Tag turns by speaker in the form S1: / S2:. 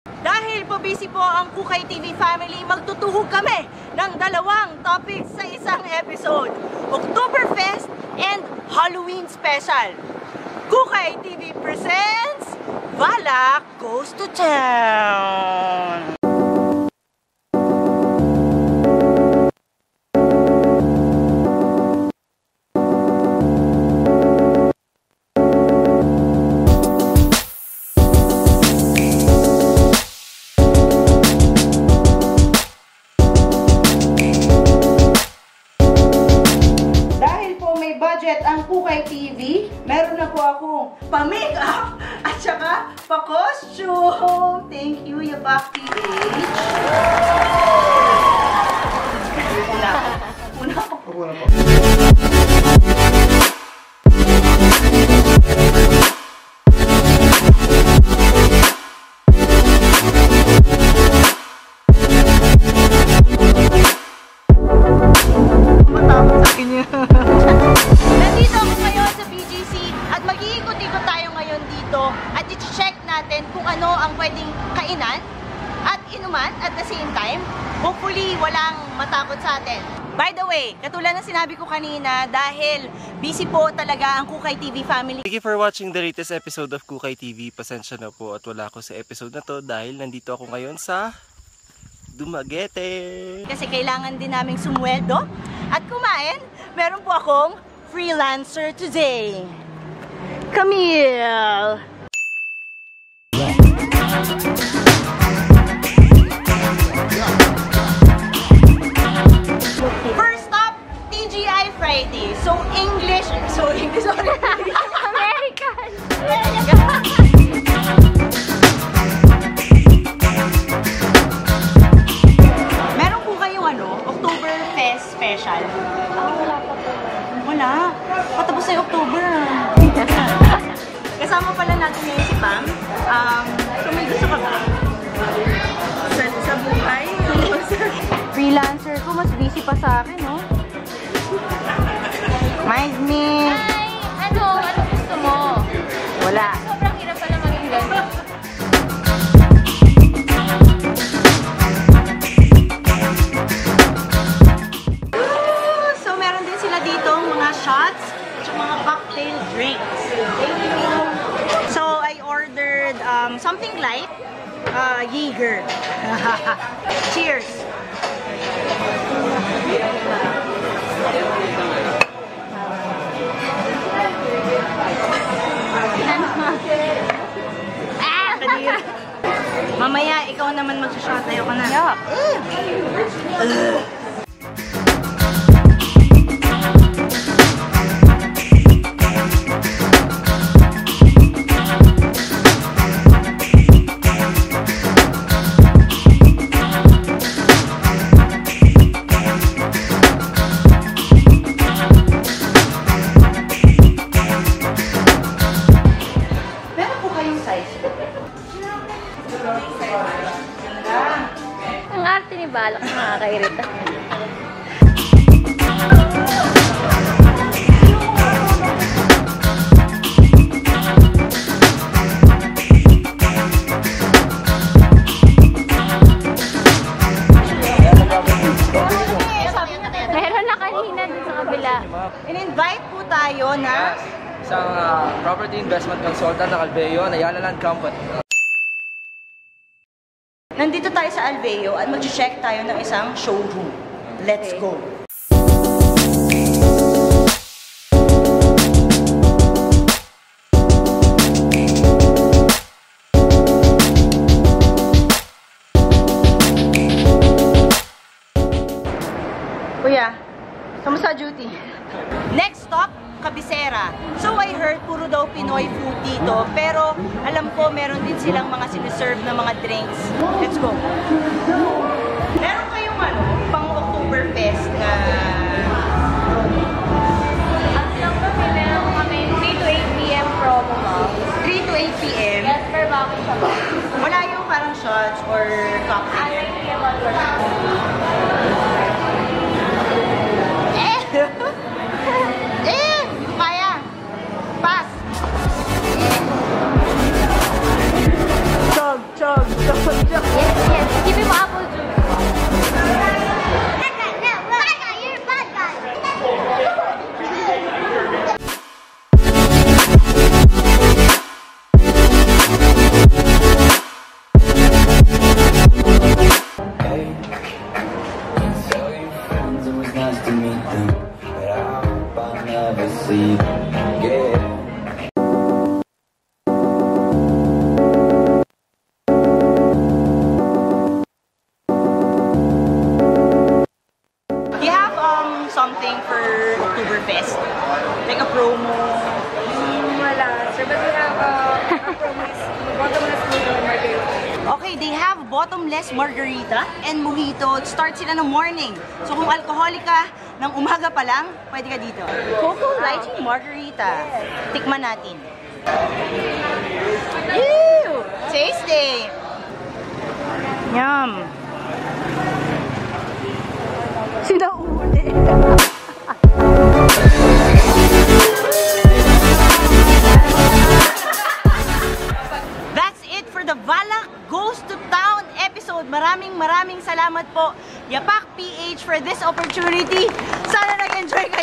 S1: Dahil po busy po ang Kukay TV family, magtutuhog kami ng dalawang topics sa isang episode. Oktoberfest and Halloween Special. Kukay TV presents Valak Goes to Town. Budget ang Kukay TV, meron na po akong pa-makeup at saka pa-costume. Thank you, Yabak PH. Una po. Matapos sa akin yun. Nandito ako ngayon sa BGC at mag-iikot-ikot tayo ngayon dito at i-check natin kung ano ang pwedeng kainan at inuman at the same time. Hopefully, walang matakot sa atin. By the way, katulad ng sinabi ko kanina, dahil busy po talaga ang Kukay TV family.
S2: Thank you for watching the latest episode of Kukay TV. Pasensya na po at wala ako sa episode na to dahil nandito ako ngayon sa Dumaguete.
S1: Kasi kailangan din naming sumweldo at kumain. Meron po akong freelancer today. Camille! First stop, TGI Friday. So English, sorry. American! Meron po kayong Oktoberfest special?
S3: Wala pa po.
S1: Wala. Patapos na yung October. Kasama pala natin ngayon si Pam. So may gusto ka ba? Sa buhay?
S3: Freelancer ko, mas busy pa sa akin, no?
S1: Mind me.
S3: Ay, ano gusto mo?
S1: Wala.
S3: Sobrang hirap pala maging ganun.
S1: So meron din sila dito mga shots at mga cocktail drinks. So I ordered something light. Jaeger. Cheers! Mamaya, ikaw naman mag-shot. Ayaw ka na.
S3: Yeah. Ang arte ni Balak, nakakairita. Meron na kanina dun sa kabila.
S1: In-invite po tayo na
S4: isang property investment consultant na Alveo na Ayala Land Company.
S1: nandito tayo sa Alveo at mag-check tayo ng isang showroom. Let's go! Kuya, kamusta duty? Next stop, Cabecera. So I heard puro daw Pinoy food dito, pero alam ko meron din silang mga siniserve na mga drinks. Let's go. Meron kayong pang Oktoberfest na
S3: Meron kami 3 to 8 p.m. promo mo.
S1: 3 to 8 p.m.
S3: Yes, per bakit siya ba?
S1: Wala yung parang shots or cocktail.
S3: 9 p.m. onward.
S1: Kaya. Pass. Chug, chug, chug. something for Oktoberfest? Like a promo?
S3: Wala, sir. But we have a promo is bottomless mojito and margarita.
S1: Okay, they have bottomless margarita and mojito. Start sila ng morning. So kung alcoholic ka, ng umaga pa lang, pwede ka dito. Cocoa Lychee Margarita. Tikman natin. Ew! Tasty! Yum! Sinauli. That's it for the Valak Goes to Town episode. Maraming salamat po, Yapak PH, for this opportunity. Sana nag-enjoy kayo.